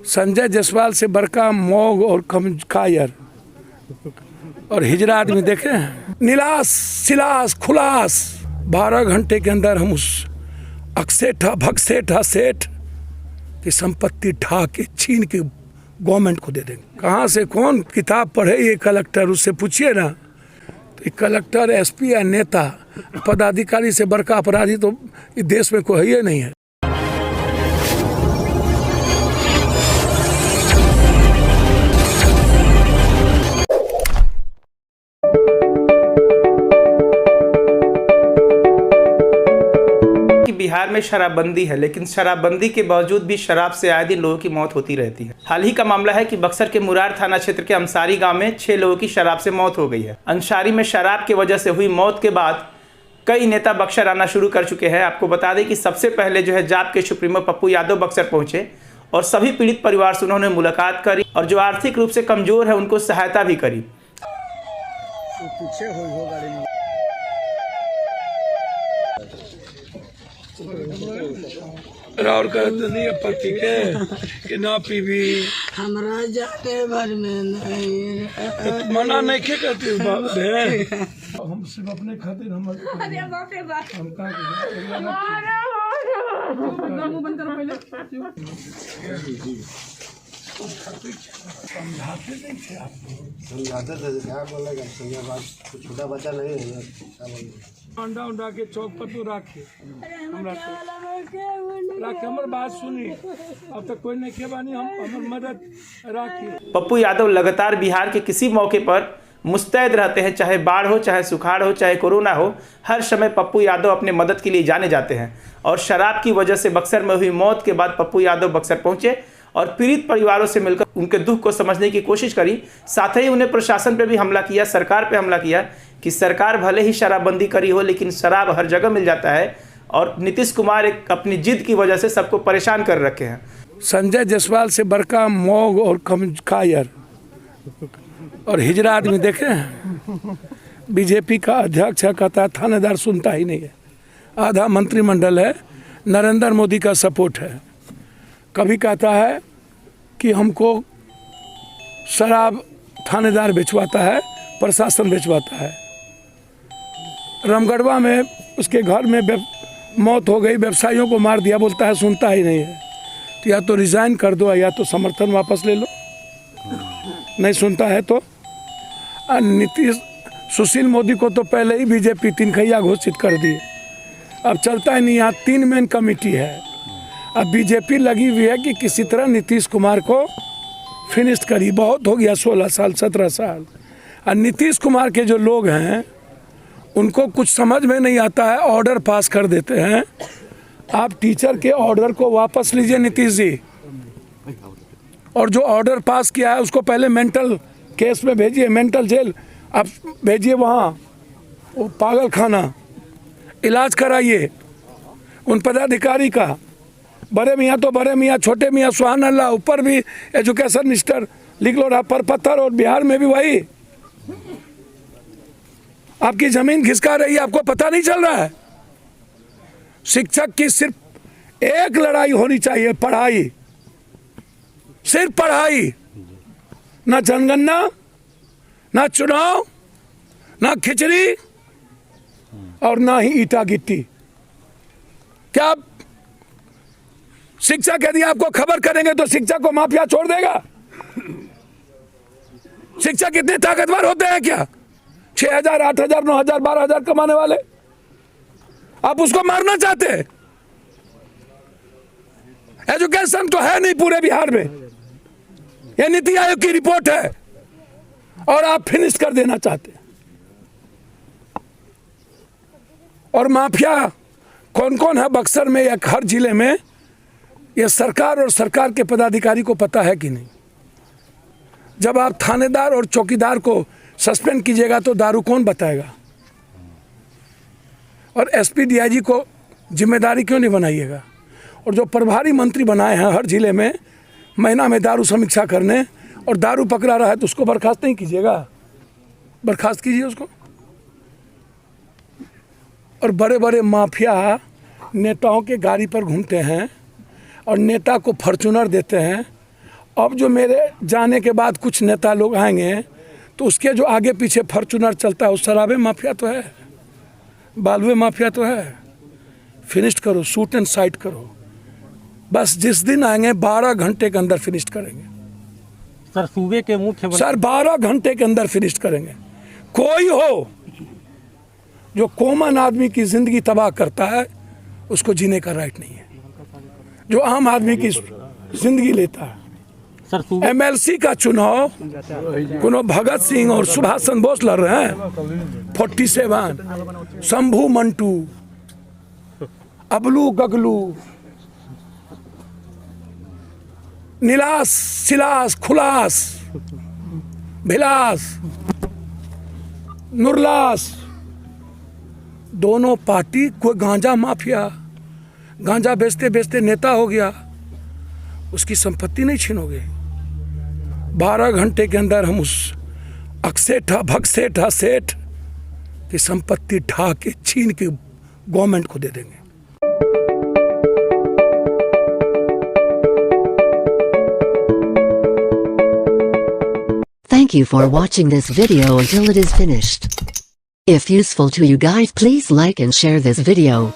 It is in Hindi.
संजय जायसवाल से बड़का मौग और कायर और हिजरा आदमी देखे हैं। नीलास सिलास खुलास 12 घंटे के अंदर हम उस अक्सेठा भगसेठा सेठ की संपत्ति ढा के छीन के गवर्नमेंट को दे देंगे। कहाँ से कौन किताब पढ़े ये कलेक्टर, उससे पूछिए ना। तो कलेक्टर एसपी या नेता पदाधिकारी से बड़का अपराधी तो इस देश में कोई है नहीं है। बिहार में शराबबंदी है, लेकिन शराबबंदी के बावजूद भी शराब से आए दिन लोगों की मौत होती रहती है। हाल ही का मामला है कि बक्सर के मुरार थाना क्षेत्र के अंसारी गांव में 6 लोगों की शराब से मौत हो गई है। अंसारी में शराब की वजह से हुई मौत के बाद कई नेता बक्सर आना शुरू कर चुके हैं। आपको बता दें कि सबसे पहले जो है जाप के सुप्रीमो पप्पू यादव बक्सर पहुंचे और सभी पीड़ित परिवार से उन्होंने मुलाकात करी और जो आर्थिक रूप से कमजोर है उनको सहायता भी करी। और कहते नहीं पति के कि ना पीवी हमरा जाते भर में नहीं मना नहीं के कहते हम सिर्फ अपने खातिर हम समझाते नहीं थे आप समझाते थे क्या बोलेगा छोटा बच्चा नहीं है। अंडा उंडा के चौक पर तो राखे हमारे बात सुनी। अब तक कोई नहीं के बानी हम हमारी मदद राखी। पप्पू यादव लगातार बिहार के किसी मौके पर मुस्तैद रहते हैं, चाहे बाढ़ हो, चाहे सुखाड़ हो, चाहे कोरोना हो। हर समय पप्पू यादव अपने मदद के लिए जाने जाते हैं और शराब की वजह से बक्सर में हुई मौत के बाद पप्पू यादव बक्सर पहुंचे और पीड़ित परिवारों से मिलकर उनके दुख को समझने की कोशिश करी। साथ ही उन्हें प्रशासन पे भी हमला किया, सरकार पे हमला किया कि सरकार भले ही शराबबंदी करी हो लेकिन शराब हर जगह मिल जाता है और नीतीश कुमार एक अपनी जिद की वजह से सबको परेशान कर रखे हैं। संजय जायसवाल से बड़का मौग और कायर और हिजरा आदमी देखे हैं। बीजेपी का अध्यक्ष है, कहता है थानेदार सुनता ही नहीं है। आधा मंत्रिमंडल है, नरेंद्र मोदी का सपोर्ट है। कभी कहता है कि हमको शराब थानेदार बेचवाता है, प्रशासन बेचवाता है। रामगढ़वा में उसके घर में मौत हो गई, व्यवसायियों को मार दिया, बोलता है सुनता ही नहीं है। तो या तो रिजाइन कर दो या तो समर्थन वापस ले लो। नहीं सुनता है तो नीतीश सुशील मोदी को तो पहले ही बीजेपी तिनखैया घोषित कर दी। अब चलता ही नहीं। यहाँ 3 मेन कमेटी है। अब बीजेपी लगी हुई है कि किसी तरह नीतीश कुमार को फिनिश करी। बहुत हो गया 16 साल 17 साल। और नीतीश कुमार के जो लोग हैं उनको कुछ समझ में नहीं आता है, ऑर्डर पास कर देते हैं। आप टीचर के ऑर्डर को वापस लीजिए नीतीश जी, और जो ऑर्डर पास किया है उसको पहले मेंटल केस में भेजिए, मेंटल जेल आप भेजिए, वहाँ वो पागल खाना इलाज कराइए उन पदाधिकारी का। बड़े मियाँ तो बड़े मियाँ, छोटे मियाँ सुहान अल्लाह, ऊपर भी एजुकेशन मिनिस्टर लिख लो रहा पर पत्थर। और बिहार में भी वही आपकी जमीन खिसका रही है, आपको पता नहीं चल रहा है। शिक्षक की सिर्फ एक लड़ाई होनी चाहिए, पढ़ाई, सिर्फ पढ़ाई। ना जनगणना, ना चुनाव, ना खिचड़ी और ना ही ईटा गिट्टी। क्या शिक्षक यदि आपको खबर करेंगे तो शिक्षक को माफिया छोड़ देगा? शिक्षक इतने ताकतवर होते हैं क्या? 6,000 8,000 9,000 12,000 कमाने वाले, आप उसको मारना चाहते हैं? एजुकेशन तो है नहीं पूरे बिहार में। यह नीति आयोग की रिपोर्ट है और आप फिनिश कर देना चाहते हैं। और माफिया कौन कौन है बक्सर में या हर जिले में, यह सरकार और सरकार के पदाधिकारी को पता है कि नहीं? जब आप थानेदार और चौकीदार को सस्पेंड कीजिएगा तो दारू कौन बताएगा? और एसपी डीआईजी को जिम्मेदारी क्यों नहीं बनाइएगा? और जो प्रभारी मंत्री बनाए हैं हर जिले में महीना में दारू समीक्षा करने, और दारू पकड़ा रहा है तो उसको बर्खास्त नहीं कीजिएगा? बर्खास्त कीजिए उसको। और बड़े बड़े माफिया नेताओं के गाड़ी पर घूमते हैं और नेता को फॉर्च्यूनर देते हैं अब जो मेरे जाने के बाद कुछ नेता लोग आएंगे तो उसके जो आगे पीछे फॉर्चूनर चलता है उस शराबे माफिया तो है, बालुए माफिया तो है। फिनिश करो, शूट एंड साइट करो। बस जिस दिन आएंगे 12 घंटे के अंदर फिनिश करेंगे सर। सूबे के मुख्य सर 12 घंटे के अंदर फिनिश करेंगे। कोई हो जो कॉमन आदमी की जिंदगी तबाह करता है उसको जीने का राइट नहीं है। जो आम आदमी की जिंदगी लेता है। सर सूबे एमएलसी का चुनाव कोनो भगत सिंह और सुभाष चंद्र बोस लड़ रहे हैं 47, शंभू मंटू, अबलू गगलू, नीलास सिलास खुलास भिलास नुरलास, दोनों पार्टी। कोई गांजा माफिया गांजा बेचते बेचते नेता हो गया, उसकी संपत्ति नहीं छीनोगे। 12 घंटे के अंदर हम उस अक्सेठा भगसेठा सेठ की संपत्ति ढा के छीन के गवर्नमेंट को दे देंगे। Thank you for watching this video until it is finished. If useful to you guys, please like and share this video.